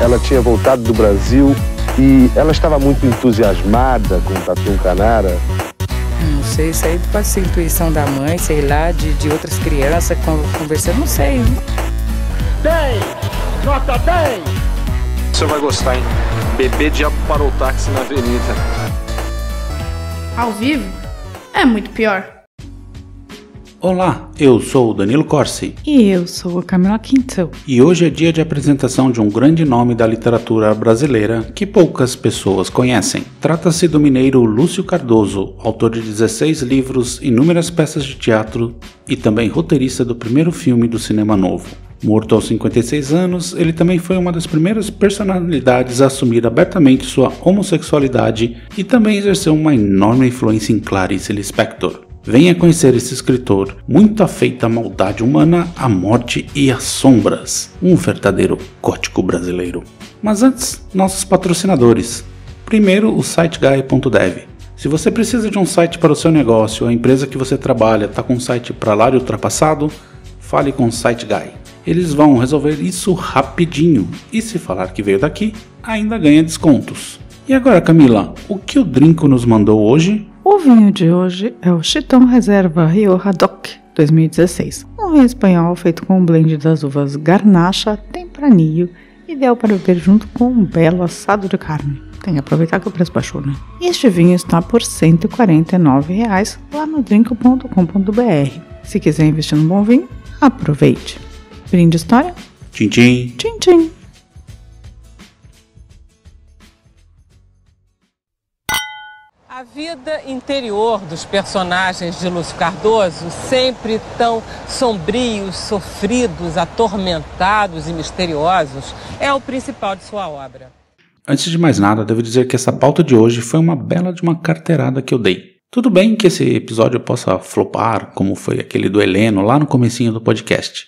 ela tinha voltado do Brasil e ela estava muito entusiasmada com o Tatu Canara. Não sei, isso aí pode ser intuição da mãe, sei lá, de outras crianças conversando, não sei. 10! Nota 10! Você vai gostar, hein? Bebê diabo parou o táxi na avenida. Ao vivo? É muito pior. Olá, eu sou o Danilo Corsi. E eu sou a Camila Quinto. E hoje é dia de apresentação de um grande nome da literatura brasileira que poucas pessoas conhecem. Trata-se do mineiro Lúcio Cardoso, autor de 16 livros, inúmeras peças de teatro e também roteirista do primeiro filme do cinema novo. Morto aos 56 anos, ele também foi uma das primeiras personalidades a assumir abertamente sua homossexualidade e também exerceu uma enorme influência em Clarice Lispector. Venha conhecer esse escritor, muito afeito à maldade humana, à morte e às sombras. Um verdadeiro gótico brasileiro. Mas antes, nossos patrocinadores. Primeiro, o SiteGuy.dev. Se você precisa de um site para o seu negócio, a empresa que você trabalha está com um site para lá e ultrapassado, fale com o SiteGuy. Eles vão resolver isso rapidinho. E se falar que veio daqui, ainda ganha descontos. E agora, Camila, o que o Drinco nos mandou hoje? O vinho de hoje é o Chitão Reserva Rioja DOC 2016. Um vinho espanhol feito com um blend das uvas Garnacha, Tempranillo, ideal para beber junto com um belo assado de carne. Tem que aproveitar que o preço baixou, né? E este vinho está por R$ 149 lá no drinco.com.br. Se quiser investir num bom vinho, aproveite. Brinde história? Tchim, tchim. Tchim, tchim. A vida interior dos personagens de Lúcio Cardoso, sempre tão sombrios, sofridos, atormentados e misteriosos, é o principal de sua obra. Antes de mais nada, devo dizer que essa pauta de hoje foi uma bela de uma carteirada que eu dei. Tudo bem que esse episódio possa flopar, como foi aquele do Heleno lá no comecinho do podcast.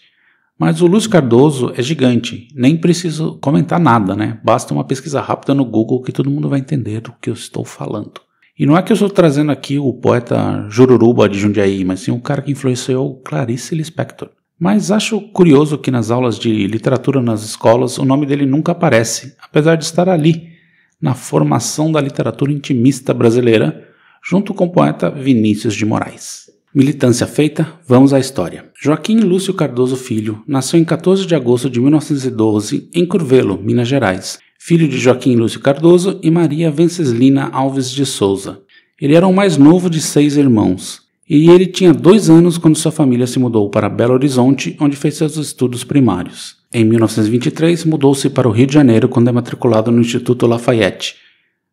Mas o Lúcio Cardoso é gigante, nem preciso comentar nada, né? Basta uma pesquisa rápida no Google que todo mundo vai entender do que eu estou falando. E não é que eu estou trazendo aqui o poeta Jururuba de Jundiaí, mas sim o cara que influenciou Clarice Lispector. Mas acho curioso que nas aulas de literatura nas escolas o nome dele nunca aparece, apesar de estar ali, na formação da literatura intimista brasileira, junto com o poeta Vinícius de Moraes. Militância feita, vamos à história. Joaquim Lúcio Cardoso Filho nasceu em 14 de agosto de 1912 em Curvelo, Minas Gerais. Filho de Joaquim Lúcio Cardoso e Maria Venceslina Alves de Souza. Ele era o mais novo de 6 irmãos, e ele tinha 2 anos quando sua família se mudou para Belo Horizonte, onde fez seus estudos primários. Em 1923, mudou-se para o Rio de Janeiro quando é matriculado no Instituto Lafayette.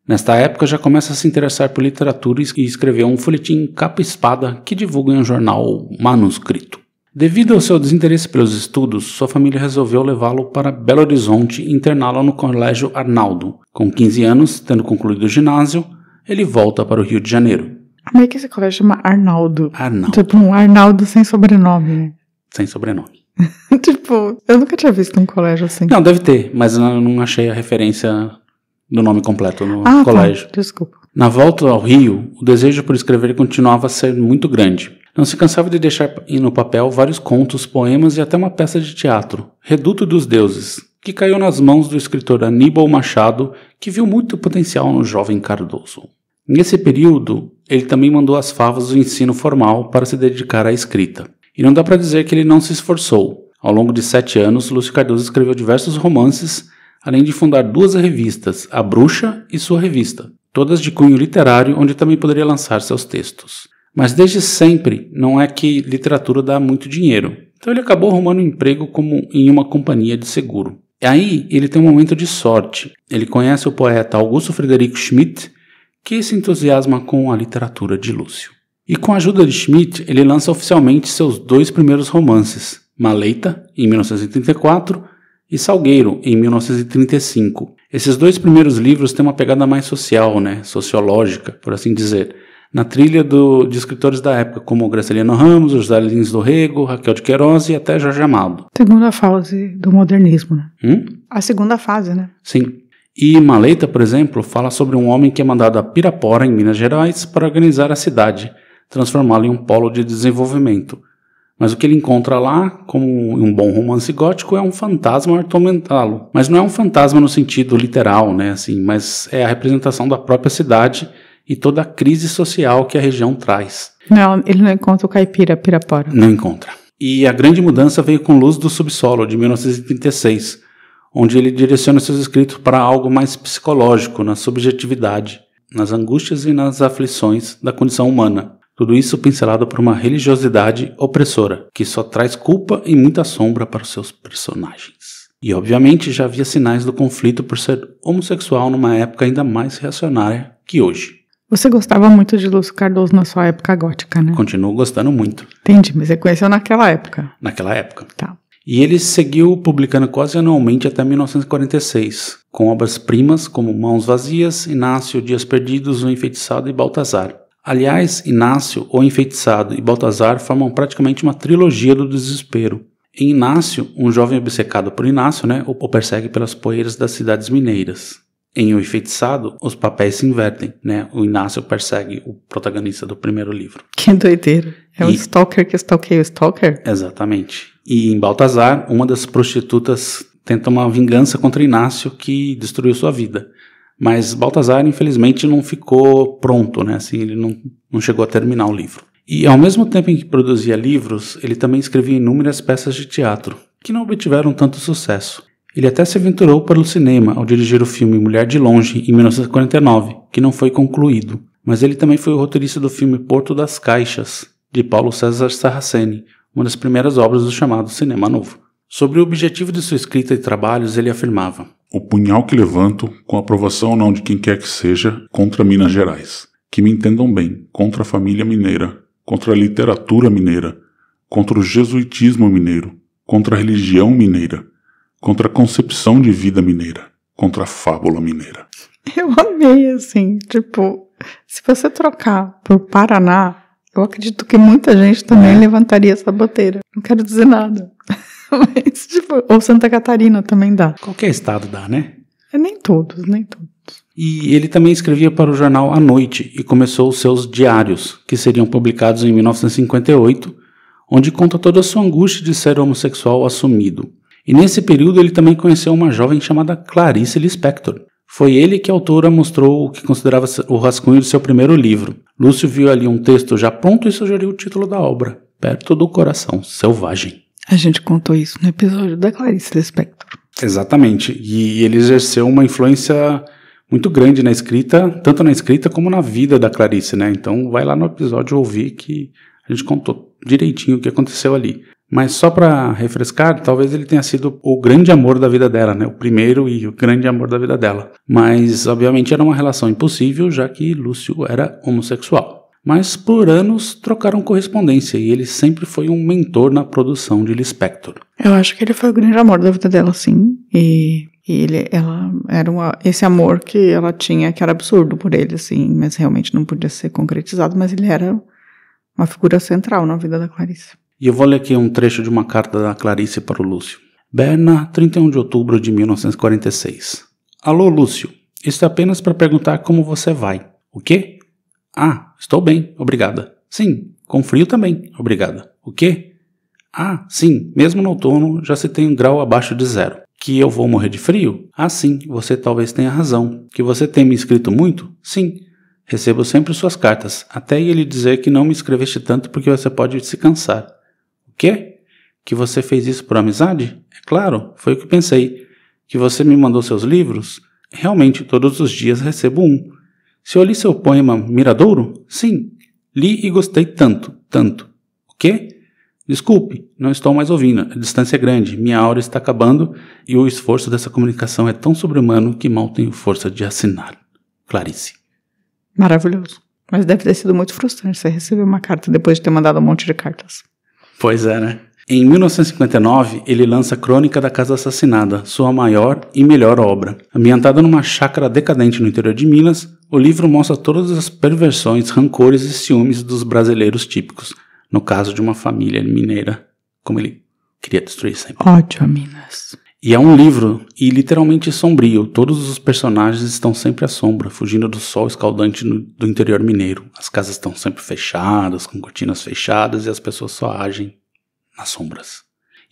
Nesta época, já começa a se interessar por literatura e escreveu um folhetim capa espada que divulga em um jornal manuscrito. Devido ao seu desinteresse pelos estudos, sua família resolveu levá-lo para Belo Horizonte e interná-lo no Colégio Arnaldo. Com 15 anos, tendo concluído o ginásio, ele volta para o Rio de Janeiro. Como é que esse colégio chama Arnaldo? Arnaldo. Tipo um Arnaldo sem sobrenome, né? Sem sobrenome. Tipo, eu nunca tinha visto um colégio assim. Não, deve ter, mas eu não achei a referência do nome completo no colégio. Tá, desculpa. Na volta ao Rio, o desejo por escrever continuava a ser muito grande. Não se cansava de deixar no papel vários contos, poemas e até uma peça de teatro, Reduto dos Deuses, que caiu nas mãos do escritor Aníbal Machado, que viu muito potencial no jovem Cardoso. Nesse período, ele também mandou as favas do ensino formal para se dedicar à escrita. E não dá para dizer que ele não se esforçou. Ao longo de 7 anos, Lúcio Cardoso escreveu diversos romances, além de fundar 2 revistas, A Bruxa e sua revista, todas de cunho literário, onde também poderia lançar seus textos. Mas desde sempre não é que literatura dá muito dinheiro. Então ele acabou arrumando um emprego como em uma companhia de seguro. E aí ele tem um momento de sorte. Ele conhece o poeta Augusto Frederico Schmidt, que se entusiasma com a literatura de Lúcio. E com a ajuda de Schmidt, ele lança oficialmente seus 2 primeiros romances, Maleita, em 1934, e Salgueiro, em 1935. Esses 2 primeiros livros têm uma pegada mais social, sociológica, por assim dizer, na trilha de escritores da época, como Graciliano Ramos, José Lins do Rego, Raquel de Queiroz e até Jorge Amado. Segunda fase do modernismo, né? A segunda fase, né? Sim. E Maleita, por exemplo, fala sobre um homem que é mandado a Pirapora, em Minas Gerais, para organizar a cidade, transformá-la em um polo de desenvolvimento. Mas o que ele encontra lá, como um bom romance gótico, é um fantasma a atormentá-lo. Mas não é um fantasma no sentido literal, né, assim, mas é a representação da própria cidade e toda a crise social que a região traz. Não, ele não encontra o caipira Pirapora. Não encontra. E a grande mudança veio com Luz do Subsolo, de 1936, onde ele direciona seus escritos para algo mais psicológico, na subjetividade, nas angústias e nas aflições da condição humana. Tudo isso pincelado por uma religiosidade opressora, que só traz culpa e muita sombra para os seus personagens. E obviamente já havia sinais do conflito por ser homossexual numa época ainda mais reacionária que hoje. Você gostava muito de Lúcio Cardoso na sua época gótica, né? Continuo gostando muito. Entendi, mas você conheceu naquela época. Naquela época. Tá. E ele seguiu publicando quase anualmente até 1946, com obras-primas como Mãos Vazias, Inácio, Dias Perdidos, O Enfeitiçado e Baltazar. Aliás, Inácio, O Enfeitiçado e Baltazar formam praticamente uma trilogia do desespero. Em Inácio, um jovem obcecado por Inácio, o persegue pelas poeiras das cidades mineiras. Em O Enfeitiçado, os papéis se invertem, O Inácio persegue o protagonista do primeiro livro. Que doideira. É o stalker que stalkeia o stalker? Exatamente. E em Baltazar, uma das prostitutas tenta uma vingança contra Inácio que destruiu sua vida. Mas Baltazar, infelizmente, não ficou pronto, ele não chegou a terminar o livro. E ao mesmo tempo em que produzia livros, ele também escrevia inúmeras peças de teatro, que não obtiveram tanto sucesso. Ele até se aventurou para o cinema ao dirigir o filme Mulher de Longe, em 1949, que não foi concluído. Mas ele também foi o roteirista do filme Porto das Caixas, de Paulo César Sarraceni, uma das primeiras obras do chamado Cinema Novo. Sobre o objetivo de sua escrita e trabalhos, ele afirmava: o punhal que levanto, com a aprovação ou não de quem quer que seja, contra Minas Gerais. Que me entendam bem, contra a família mineira, contra a literatura mineira, contra o jesuitismo mineiro, contra a religião mineira, contra a concepção de vida mineira, contra a fábula mineira. Eu amei, assim, se você trocar por Paraná, eu acredito que muita gente também levantaria essa bandeira. Não quero dizer nada. Mas, ou Santa Catarina também dá. Qualquer estado dá, né? Nem todos. E ele também escrevia para o jornal À Noite e começou os seus diários, que seriam publicados em 1958, onde conta toda a sua angústia de ser homossexual assumido. E nesse período ele também conheceu uma jovem chamada Clarice Lispector. Foi ele que a autora mostrou o que considerava o rascunho do seu primeiro livro. Lúcio viu ali um texto já pronto e sugeriu o título da obra, Perto do Coração Selvagem. A gente contou isso no episódio da Clarice Lispector. Exatamente, e ele exerceu uma influência muito grande na escrita, tanto na escrita como na vida da Clarice, Então vai lá no episódio ouvir que a gente contou direitinho o que aconteceu ali. Mas só para refrescar, talvez ele tenha sido o grande amor da vida dela, O primeiro e o grande amor da vida dela. Mas, obviamente, era uma relação impossível, já que Lúcio era homossexual. Mas, por anos, trocaram correspondência e ele sempre foi um mentor na produção de Lispector. Eu acho que ele foi o grande amor da vida dela, sim. E ela era esse amor que ela tinha, que era absurdo por ele, assim, mas realmente não podia ser concretizado, mas ele era uma figura central na vida da Clarice. E eu vou ler aqui um trecho de uma carta da Clarice para o Lúcio. Berna, 31 de outubro de 1946. Alô, Lúcio. Isso é apenas para perguntar como você vai. O quê? Ah, estou bem, obrigada. Sim, com frio também, obrigada. O quê? Ah, sim, mesmo no outono já se tem 1 grau abaixo de 0. Que eu vou morrer de frio? Ah, sim, você talvez tenha razão. Que você tem me escrito muito? Sim. Recebo sempre suas cartas, até ele dizer que não me escreveste tanto porque você pode se cansar. O quê? Que você fez isso por amizade? É claro, foi o que pensei. Que você me mandou seus livros? Realmente, todos os dias recebo um. Se eu li seu poema Miradouro? Sim. Li e gostei tanto. O quê? Desculpe, não estou mais ouvindo. A distância é grande, minha aura está acabando e o esforço dessa comunicação é tão sobre-humano que mal tenho força de assinar. Clarice. Maravilhoso. Mas deve ter sido muito frustrante você receber uma carta depois de ter mandado um monte de cartas. Pois é, né? Em 1959, ele lança Crônica da Casa Assassinada, sua maior e melhor obra. Ambientada numa chácara decadente no interior de Minas, o livro mostra todas as perversões, rancores e ciúmes dos brasileiros típicos, no caso de uma família mineira, como ele queria destruir sempre. Ódio a Minas. E é um livro, e literalmente sombrio. Todos os personagens estão sempre à sombra, fugindo do sol escaldante do interior mineiro. As casas estão sempre fechadas, com cortinas fechadas, e as pessoas só agem nas sombras.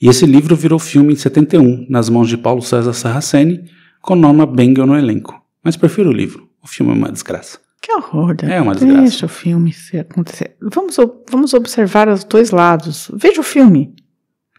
E esse livro virou filme em 71, nas mãos de Paulo César Sarraceni, com Norma Bengel no elenco. Mas prefiro o livro. O filme é uma desgraça. Que horror, Davi. É uma desgraça. Deixa o filme acontecer. Vamos observar os dois lados. Veja o filme.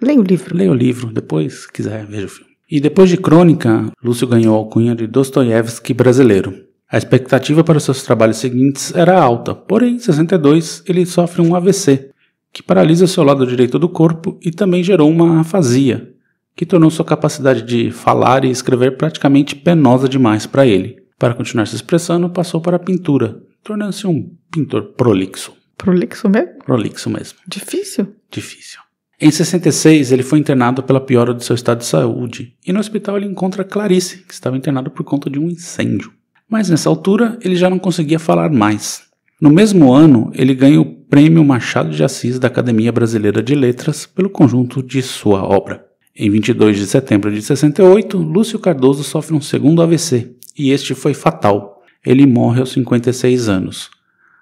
Leia o livro. Leia o livro, depois, se quiser, veja o filme. E depois de Crônica, Lúcio ganhou a alcunha de Dostoiévski brasileiro. A expectativa para os seus trabalhos seguintes era alta, porém, em 62, ele sofre um AVC, que paralisa seu lado direito do corpo e também gerou uma afasia, que tornou sua capacidade de falar e escrever praticamente penosa demais para ele. Para continuar se expressando, passou para a pintura, tornando-se um pintor prolixo. Prolixo mesmo? Prolixo mesmo. Difícil? Difícil. Em 66, ele foi internado pela piora do seu estado de saúde, e no hospital ele encontra Clarice, que estava internada por conta de um incêndio. Mas nessa altura, ele já não conseguia falar mais. No mesmo ano, ele ganha o Prêmio Machado de Assis da Academia Brasileira de Letras pelo conjunto de sua obra. Em 22 de setembro de 68, Lúcio Cardoso sofre um segundo AVC, e este foi fatal. Ele morre aos 56 anos.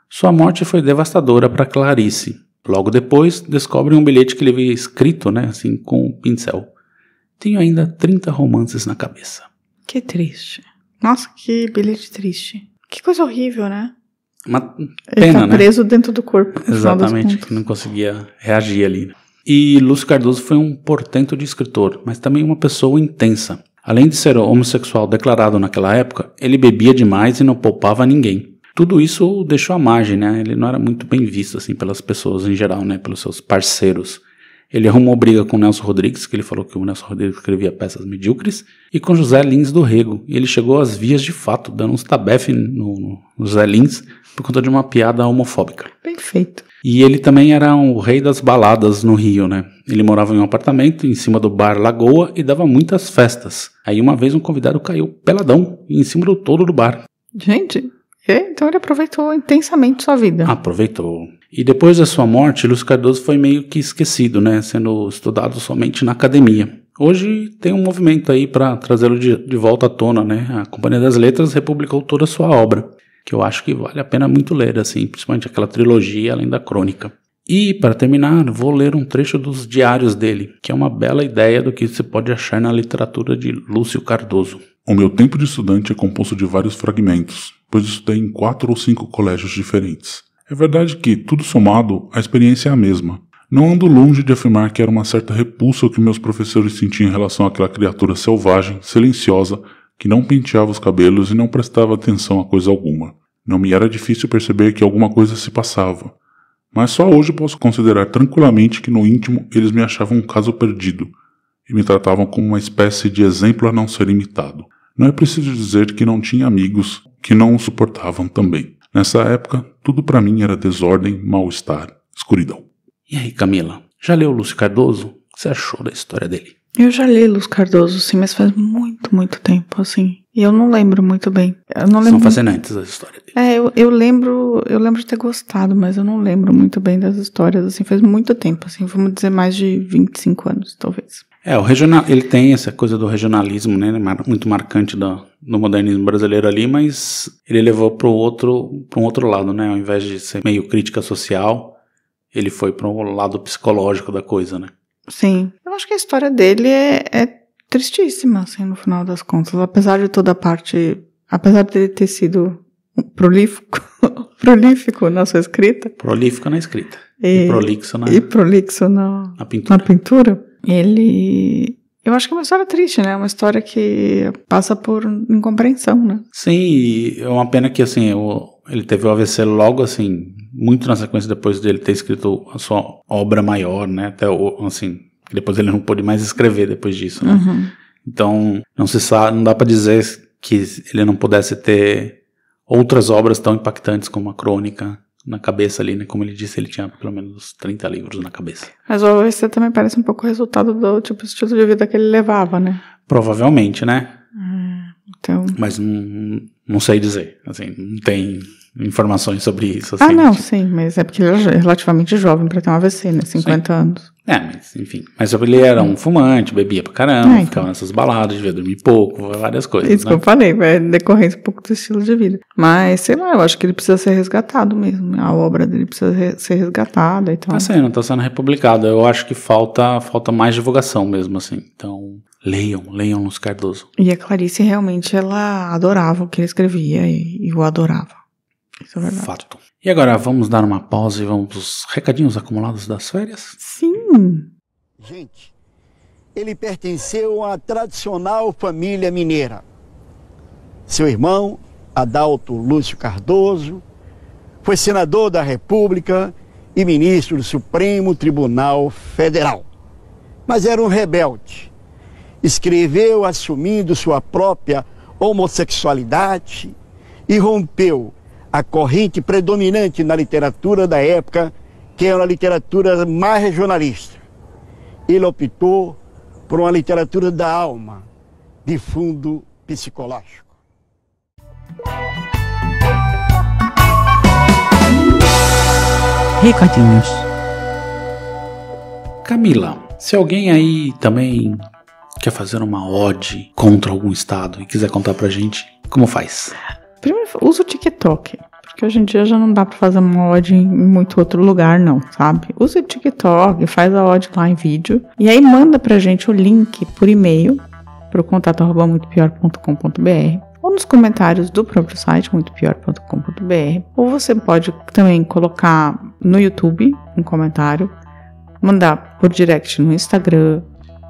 Sua morte foi devastadora para Clarice. Logo depois, descobrem um bilhete que ele havia escrito, assim, com um pincel. Tenho ainda 30 romances na cabeça. Que triste. Nossa, que bilhete triste. Que coisa horrível, né? Uma pena, ele tá preso dentro do corpo. Exatamente, que não conseguia reagir ali. E Lúcio Cardoso foi um portento de escritor, mas também uma pessoa intensa. Além de ser homossexual declarado naquela época, ele bebia demais e não poupava ninguém. Tudo isso o deixou à margem, Ele não era muito bem visto, assim, pelas pessoas em geral, pelos seus parceiros. Ele arrumou briga com o Nelson Rodrigues, que ele falou que o Nelson Rodrigues escrevia peças medíocres, e com José Lins do Rego. E ele chegou às vias de fato, dando uns tabefe no José Lins, por conta de uma piada homofóbica. Bem feito. E ele também era o rei das baladas no Rio, Ele morava em um apartamento em cima do bar Lagoa e dava muitas festas. Aí uma vez um convidado caiu peladão em cima do toldo do bar. Gente, então ele aproveitou intensamente sua vida. Aproveitou. E depois da sua morte, Lúcio Cardoso foi meio que esquecido, sendo estudado somente na academia. Hoje tem um movimento aí para trazê-lo de volta à tona, A Companhia das Letras republicou toda a sua obra, que eu acho que vale a pena muito ler, assim, principalmente aquela trilogia além da crônica. E, para terminar, vou ler um trecho dos diários dele, que é uma bela ideia do que se pode achar na literatura de Lúcio Cardoso. O meu tempo de estudante é composto de vários fragmentos, pois estudei em 4 ou 5 colégios diferentes. É verdade que, tudo somado, a experiência é a mesma. Não ando longe de afirmar que era uma certa repulsa que meus professores sentiam em relação àquela criatura selvagem, silenciosa, que não penteava os cabelos e não prestava atenção a coisa alguma. Não me era difícil perceber que alguma coisa se passava. Mas só hoje posso considerar tranquilamente que no íntimo eles me achavam um caso perdido e me tratavam como uma espécie de exemplo a não ser imitado. Não é preciso dizer que não tinha amigos que não o suportavam também. Nessa época, tudo para mim era desordem, mal-estar, escuridão. E aí, Camila, já leu Lúcio Cardoso? O que você achou da história dele? Eu já li Lúcio Cardoso, sim, mas faz muito tempo, assim. E eu não lembro muito bem. São fascinantes as histórias dele. Eu lembro de ter gostado, mas eu não lembro muito bem das histórias, assim, faz muito tempo, assim, vamos dizer mais de 25 anos, talvez. Ele tem essa coisa do regionalismo, muito marcante do modernismo brasileiro ali, mas ele levou para um outro lado, Ao invés de ser meio crítica social, ele foi para um lado psicológico da coisa, Sim, eu acho que a história dele é tristíssima, assim, no final das contas, apesar de toda a parte, apesar de ele ter sido prolífico na sua escrita. Prolífico na escrita. E prolixo na pintura. Eu acho que é uma história triste, uma história que passa por incompreensão, Sim, é uma pena que, assim, ele teve o AVC logo, assim, muito na sequência depois dele ter escrito a sua obra maior, até, assim, depois ele não pôde mais escrever depois disso, Uhum. Então, não se sabe, não dá pra dizer que ele não pudesse ter outras obras tão impactantes como a crônica na cabeça ali, Como ele disse, ele tinha pelo menos 30 livros na cabeça. Mas o AVC também parece um pouco resultado do estilo de vida que ele levava, Provavelmente, Então... Mas não sei dizer, assim, não tem informações sobre isso. Assim, sim, mas é porque ele é relativamente jovem para ter um AVC, 50 anos. Mas enfim. Mas ele era um fumante, bebia pra caramba, ficava nessas baladas, devia dormir pouco, várias coisas. Isso, né? Que eu falei, é decorrência um pouco do estilo de vida. Mas, sei lá, eu acho que ele precisa ser resgatado mesmo. A obra dele precisa ser resgatada e tal. Tá sendo republicado. Eu acho que falta mais divulgação mesmo, assim. Então, leiam Lúcio Cardoso. E a Clarice realmente, ela adorava o que ele escrevia e o adorava. Isso é verdade. Fato. E agora, vamos dar uma pausa e vamos pros recadinhos acumulados das férias? Sim. Gente, ele pertenceu à tradicional família mineira. Seu irmão, Adalto Lúcio Cardoso, foi senador da República e ministro do Supremo Tribunal Federal. Mas era um rebelde. Escreveu assumindo sua própria homossexualidade e rompeu a corrente predominante na literatura da época, que era a literatura mais regionalista. Ele optou por uma literatura da alma, de fundo psicológico. Recadinhos. Camila, se alguém aí também quer fazer uma ode contra algum estado e quiser contar pra gente, como faz? Primeiro, usa o TikTok, porque hoje em dia já não dá pra fazer uma ode em muito outro lugar não, sabe? Usa o TikTok, faz a ode lá em vídeo, e aí manda pra gente o link por e-mail, pro contato@muitopior.com.br, ou nos comentários do próprio site, muitopior.com.br, ou você pode também colocar no YouTube um comentário, mandar por direct no Instagram,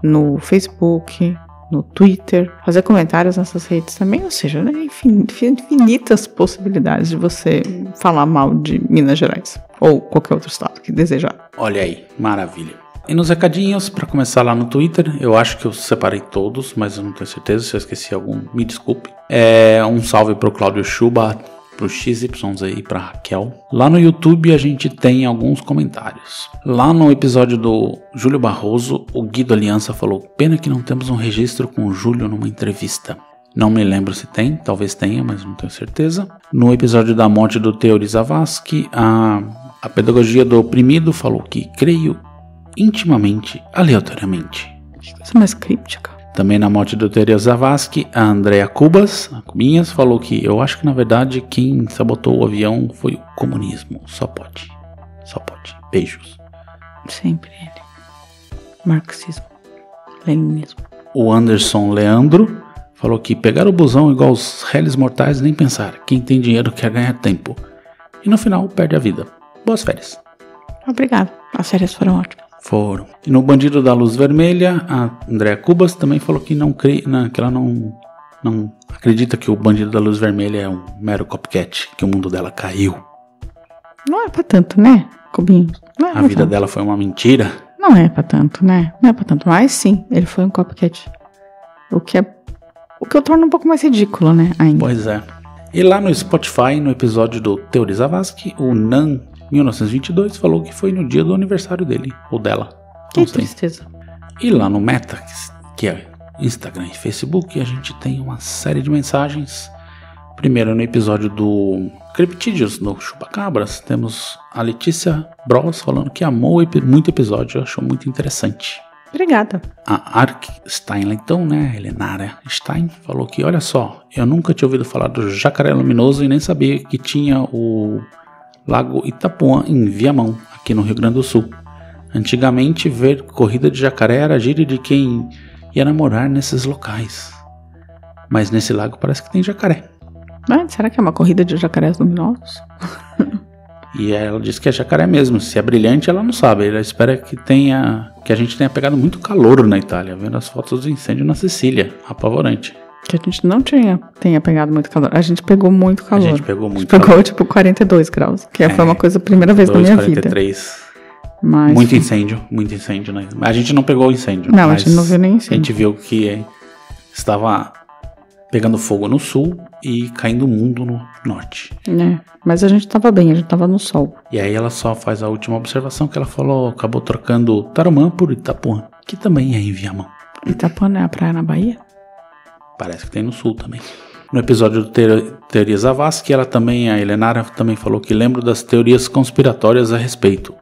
no Facebook, no Twitter, fazer comentários nessas redes também, ou seja, né, infinitas possibilidades de você falar mal de Minas Gerais ou qualquer outro estado que desejar. Olha aí, maravilha. E nos recadinhos, para começar lá no Twitter, eu acho que eu separei todos, mas eu não tenho certeza, se eu esqueci algum, me desculpe. Um salve pro Cláudio Chuba, pro XYZ e pra Raquel. Lá no YouTube a gente tem alguns comentários. Lá no episódio do Júlio Barroso, o Guido Aliança falou: pena que não temos um registro com o Júlio numa entrevista. Não me lembro se tem, talvez tenha, mas não tenho certeza. No episódio da morte do Teori Zavascki, a pedagogia do oprimido falou que creio intimamente, aleatoriamente. Que coisa mais críptica. Também na morte do Teori Zavascki, a Andrea Cubinhas falou que eu acho que na verdade quem sabotou o avião foi o comunismo. Só pode. Beijos. Sempre ele. Marxismo. Leninismo. O Anderson Leandro falou que pegar o busão igual os réis mortais nem pensar. Quem tem dinheiro quer ganhar tempo. E no final perde a vida. Boas férias. Obrigado. As férias foram ótimas. Foram. E no Bandido da Luz Vermelha, a Andrea Cubas também falou que que ela não acredita que o Bandido da Luz Vermelha é um mero copycat, que o mundo dela caiu. Não é pra tanto, né, Cubinho? A vida dela foi uma mentira. Não é pra tanto, né? Não é pra tanto. Mas sim, ele foi um copycat. O que eu torno um pouco mais ridículo, né, ainda. Pois é. E lá no Spotify, no episódio do Teori Zavascki, o Nan 1922 falou que foi no dia do aniversário dele, ou dela. Que tristeza. E lá no Meta, que é Instagram e Facebook, a gente tem uma série de mensagens. Primeiro, no episódio do Criptídeos, no Chupacabras, temos a Letícia Bros falando que amou muito o episódio, achou muito interessante. Obrigada. A Ark Steinleitão, né, a Helenara Stein, falou que, olha só, eu nunca tinha ouvido falar do Jacaré Luminoso e nem sabia que tinha o Lago Itapuã em Viamão, aqui no Rio Grande do Sul. Antigamente, ver corrida de jacaré era gíria de quem ia namorar nesses locais. Mas nesse lago parece que tem jacaré. Será que é uma corrida de jacarés luminosos? E ela disse que é jacaré mesmo. Se é brilhante, ela não sabe. Ela espera que a gente tenha pegado muito calor na Itália, vendo as fotos do incêndio na Sicília. Apavorante. Que a gente não tenha pegado muito calor. A gente pegou muito calor. A gente pegou muito calor. Pegou tipo 42 graus. Que foi uma coisa, a primeira vez na minha 43. Vida. Mas... Muito incêndio, né? A gente não pegou o incêndio. Não, a gente não viu nem incêndio. A gente viu que estava pegando fogo no sul e caindo o mundo no norte. Mas a gente tava bem, a gente tava no sol. E aí ela só faz a última observação que ela falou, acabou trocando Tarumã por Itapuã, que também é em Viamão. Itapuã não é a praia na Bahia? Parece que tem no sul também. No episódio do Teoria Zavascki, a Helenara também falou que lembra das teorias conspiratórias a respeito.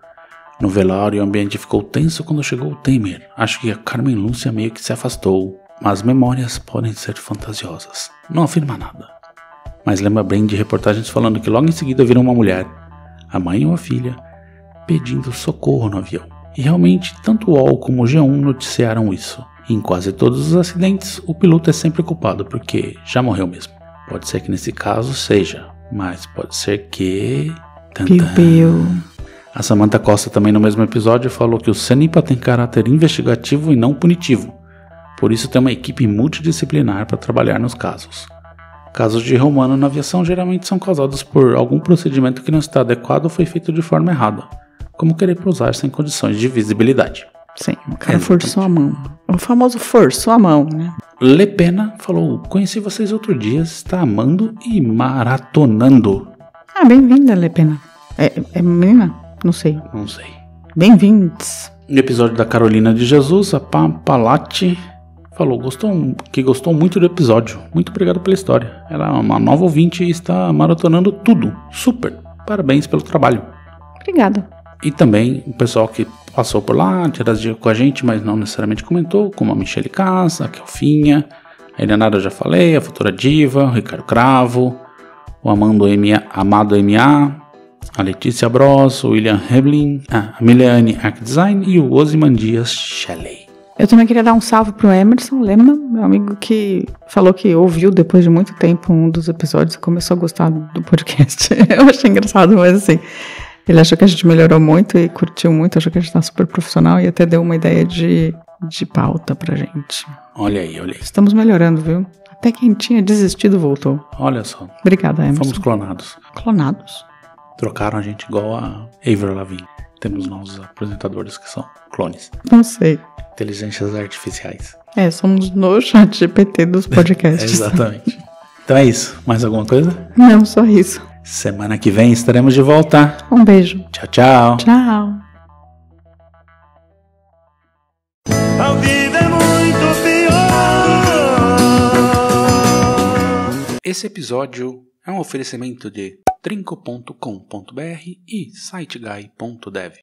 No velório, o ambiente ficou tenso quando chegou o Temer. Acho que a Carmen Lúcia meio que se afastou. Mas memórias podem ser fantasiosas. Não afirma nada. Mas lembra bem de reportagens falando que logo em seguida viram uma mulher, a mãe ou a filha, pedindo socorro no avião. E realmente, tanto o UOL como o G1 noticiaram isso. E em quase todos os acidentes, o piloto é sempre culpado, porque já morreu mesmo. Pode ser que nesse caso seja, mas pode ser que... Piu-piu. A Samantha Costa também no mesmo episódio falou que o CENIPA tem caráter investigativo e não punitivo. Por isso tem uma equipe multidisciplinar para trabalhar nos casos. Casos de erro humano na aviação geralmente são causados por algum procedimento que não está adequado ou foi feito de forma errada, como querer pousar sem condições de visibilidade. Sim, o cara forçou a mão. O famoso forçou a mão, né? Le Pena falou, conheci vocês outro dia, está amando e maratonando. Ah, bem-vinda, Le Pena. É menina? Não sei. Bem-vindos. No episódio da Carolina de Jesus, a Papalati falou que gostou muito do episódio. Muito obrigado pela história. Ela é uma nova ouvinte e está maratonando tudo. Super. Parabéns pelo trabalho. Obrigada. E também o pessoal que passou por lá, interagiu com a gente, mas não necessariamente comentou, como a Michele Casa, a Kelfinha, a Irenada já falei, a Futura Diva, o Ricardo Cravo, o Amado M.A., a Letícia Bros, o William Heblin, a Miliane Arcdesign e o Osiman Dias Shelley. Eu também queria dar um salve pro Emerson Lema, meu amigo que falou que ouviu depois de muito tempo um dos episódios e começou a gostar do podcast. Eu achei engraçado, mas assim, ele achou que a gente melhorou muito e curtiu muito, achou que a gente tá super profissional e até deu uma ideia de pauta pra gente. Olha aí. Estamos melhorando, viu? Até quem tinha desistido voltou. Olha só. Obrigada, Emerson. Fomos clonados. Clonados? Trocaram a gente igual a Avril Lavigne. Temos novos apresentadores que são clones. Não sei. Inteligências artificiais. Somos no chat GPT dos podcasts. Exatamente. Então é isso. Mais alguma coisa? Não, só isso. Semana que vem estaremos de volta. Um beijo. Tchau, tchau. Tchau. A vida é muito pior. Esse episódio é um oferecimento de trinco.com.br e siteguy.dev.